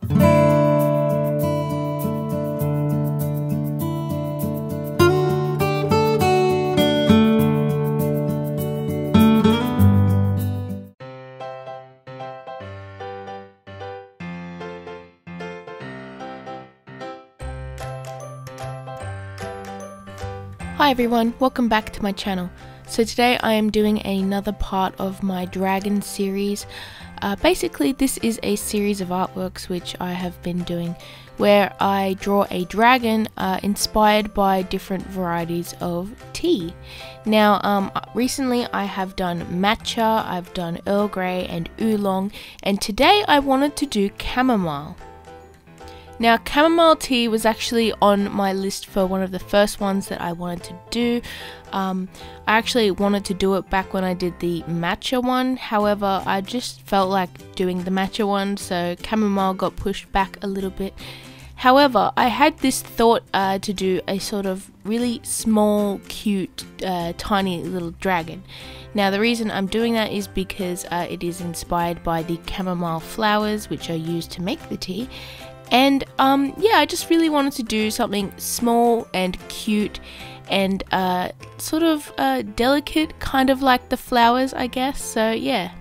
Hi everyone, welcome back to my channel. So today I am doing another part of my dragon series. Basically this is a series of artworks which I have been doing where I draw a dragon inspired by different varieties of tea. Now recently I have done matcha, I've done Earl Grey and oolong, and today I wanted to do chamomile. Now chamomile tea was actually on my list for one of the first ones that I wanted to do. I actually wanted to do it back when I did the matcha one, however I just felt like doing the matcha one, so chamomile got pushed back a little bit. However, I had this thought to do a sort of really small, cute, tiny little dragon. Now the reason I'm doing that is because it is inspired by the chamomile flowers which are used to make the tea. And yeah, I just really wanted to do something small and cute and sort of delicate, kind of like the flowers, I guess. So yeah.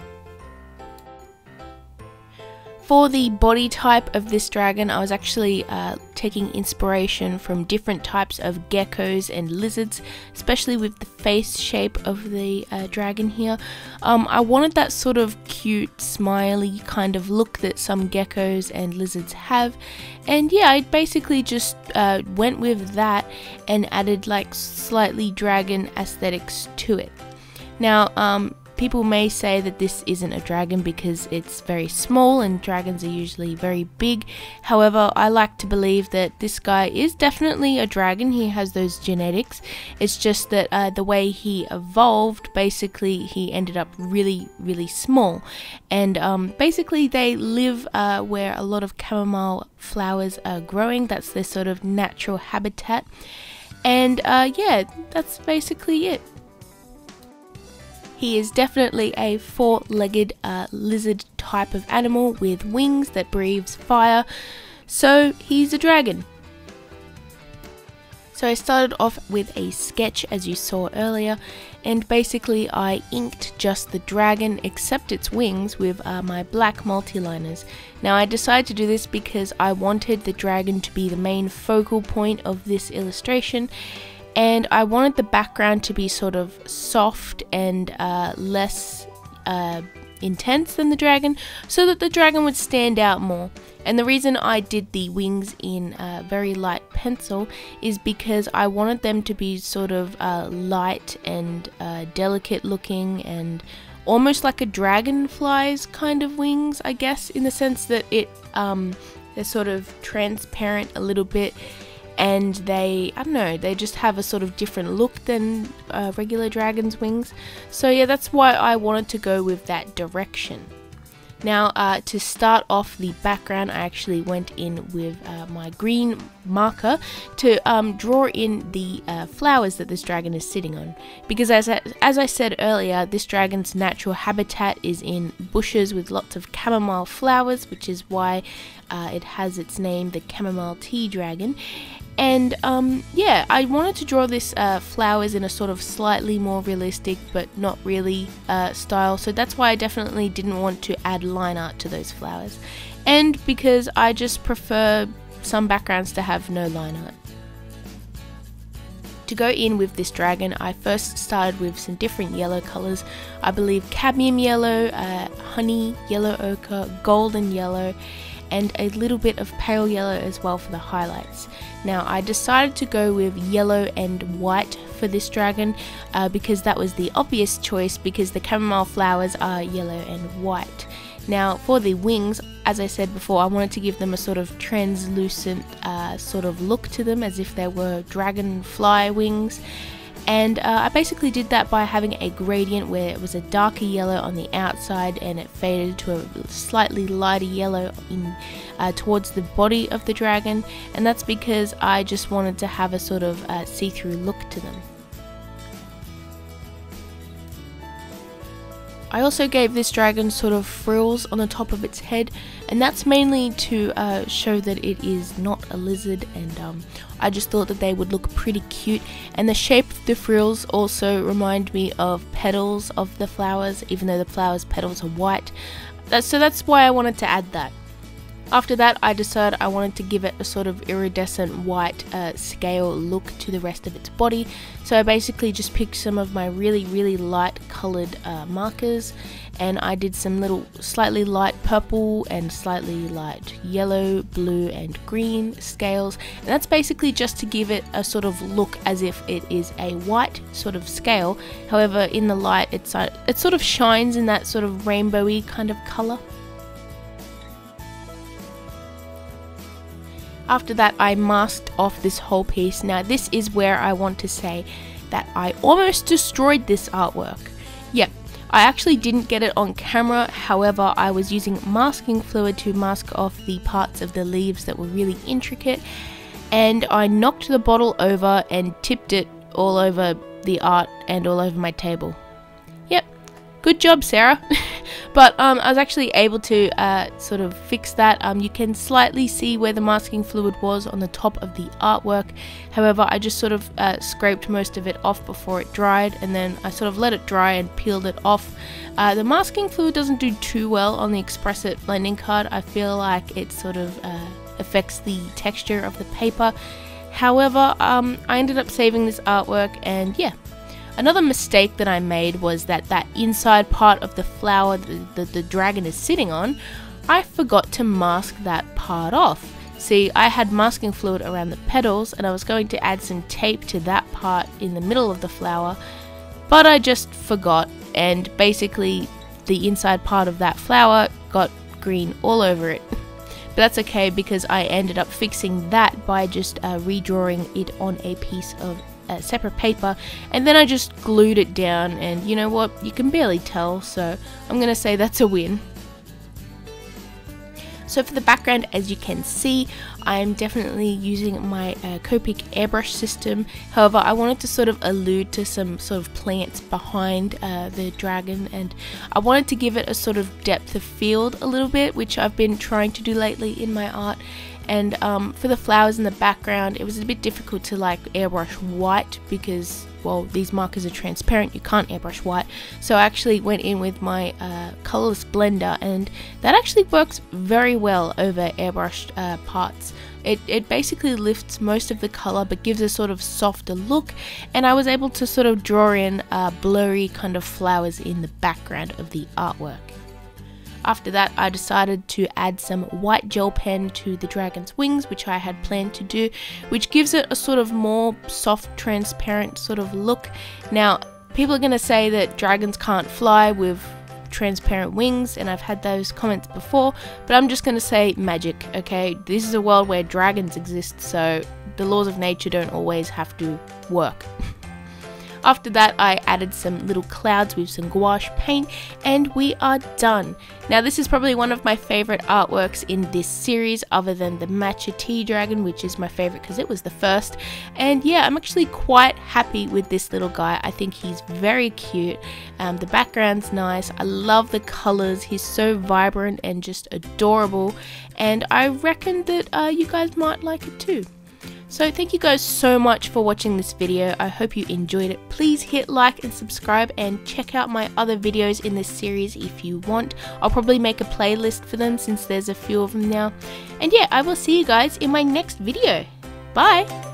For the body type of this dragon, I was actually taking inspiration from different types of geckos and lizards, especially with the face shape of the dragon here. I wanted that sort of cute, smiley kind of look that some geckos and lizards have. And yeah, I basically just went with that and added like slightly dragon aesthetics to it. Now, people may say that this isn't a dragon because it's very small and dragons are usually very big. However, I like to believe that this guy is definitely a dragon. He has those genetics. It's just that the way he evolved, basically he ended up really small. And basically they live where a lot of chamomile flowers are growing. That's their sort of natural habitat. And yeah, that's basically it. He is definitely a four-legged lizard type of animal with wings that breathes fire, so he's a dragon. So I started off with a sketch as you saw earlier, and basically I inked just the dragon except its wings with my black multiliners. Now I decided to do this because I wanted the dragon to be the main focal point of this illustration, and I wanted the background to be sort of soft and less intense than the dragon, so that the dragon would stand out more. And the reason I did the wings in very light pencil is because I wanted them to be sort of light and delicate looking, and almost like a dragonfly's kind of wings, I guess, in the sense that they're sort of transparent a little bit. And they, I don't know, they just have a sort of different look than regular dragon's wings. So yeah, that's why I wanted to go with that direction. Now to start off the background, I actually went in with my green marker to draw in the flowers that this dragon is sitting on. Because as I said earlier, this dragon's natural habitat is in bushes with lots of chamomile flowers, which is why it has its name, the chamomile tea dragon. And yeah, I wanted to draw this flowers in a sort of slightly more realistic but not really style, so that's why I definitely didn't want to add line art to those flowers, and because I just prefer some backgrounds to have no line art. To go in with this dragon, I first started with some different yellow colours. I believe cadmium yellow, honey yellow ochre, golden yellow, and a little bit of pale yellow as well for the highlights. Now I decided to go with yellow and white for this dragon because that was the obvious choice, because the chamomile flowers are yellow and white. Now for the wings, as I said before, I wanted to give them a sort of translucent sort of look to them, as if they were dragonfly wings. And I basically did that by having a gradient where it was a darker yellow on the outside and it faded to a slightly lighter yellow in towards the body of the dragon, and that's because I just wanted to have a sort of see-through look to them. I also gave this dragon sort of frills on the top of its head, and that's mainly to show that it is not a lizard, and I just thought that they would look pretty cute. And the shape of the frills also remind me of petals of the flowers, even though the flowers' petals are white. So that's why I wanted to add that. After that, I decided I wanted to give it a sort of iridescent white scale look to the rest of its body. So I basically just picked some of my really light coloured markers, and I did some little slightly light purple and slightly light yellow, blue and green scales. And that's basically just to give it a sort of look as if it is a white sort of scale. However, in the light it sort of shines in that sort of rainbowy kind of colour. After that, I masked off this whole piece. Now this is where I want to say that I almost destroyed this artwork. Yep, I actually didn't get it on camera, however I was using masking fluid to mask off the parts of the leaves that were really intricate, and I knocked the bottle over and tipped it all over the art and all over my table. Yep, good job, Sarah. But I was actually able to sort of fix that. You can slightly see where the masking fluid was on the top of the artwork. However, I just sort of scraped most of it off before it dried, and then I sort of let it dry and peeled it off. The masking fluid doesn't do too well on the Express It blending card. I feel like it sort of affects the texture of the paper. However, I ended up saving this artwork, and yeah. Another mistake that I made was that inside part of the flower that the dragon is sitting on, I forgot to mask that part off. See, I had masking fluid around the petals, and I was going to add some tape to that part in the middle of the flower, but I just forgot, and basically the inside part of that flower got green all over it. But that's okay, because I ended up fixing that by just redrawing it on a piece of separate paper, and then I just glued it down, and you know what, you can barely tell, so I'm gonna say that's a win. So for the background, as you can see, I'm definitely using my Copic Airbrush system. However, I wanted to sort of allude to some sort of plants behind the dragon, and I wanted to give it a sort of depth of field a little bit, which I've been trying to do lately in my art. And for the flowers in the background, it was a bit difficult to like airbrush white because, well, these markers are transparent, you can't airbrush white. So I actually went in with my colorless blender, and that actually works very well over airbrushed parts. It basically lifts most of the color but gives a sort of softer look, and I was able to sort of draw in blurry kind of flowers in the background of the artwork. After that, I decided to add some white gel pen to the dragon's wings, which I had planned to do, which gives it a sort of more soft, transparent sort of look. Now, people are going to say that dragons can't fly with transparent wings, and I've had those comments before, but I'm just going to say magic, okay? This is a world where dragons exist, so the laws of nature don't always have to work. After that, I added some little clouds with some gouache paint, and we are done. Now this is probably one of my favorite artworks in this series, other than the matcha tea dragon, which is my favorite because it was the first. And yeah, I'm actually quite happy with this little guy. I think he's very cute. The background's nice. I love the colors. He's so vibrant and just adorable, and I reckon that you guys might like it too. So thank you guys so much for watching this video. I hope you enjoyed it. Please hit like and subscribe, and check out my other videos in this series if you want. I'll probably make a playlist for them since there's a few of them now. And yeah, I will see you guys in my next video. Bye!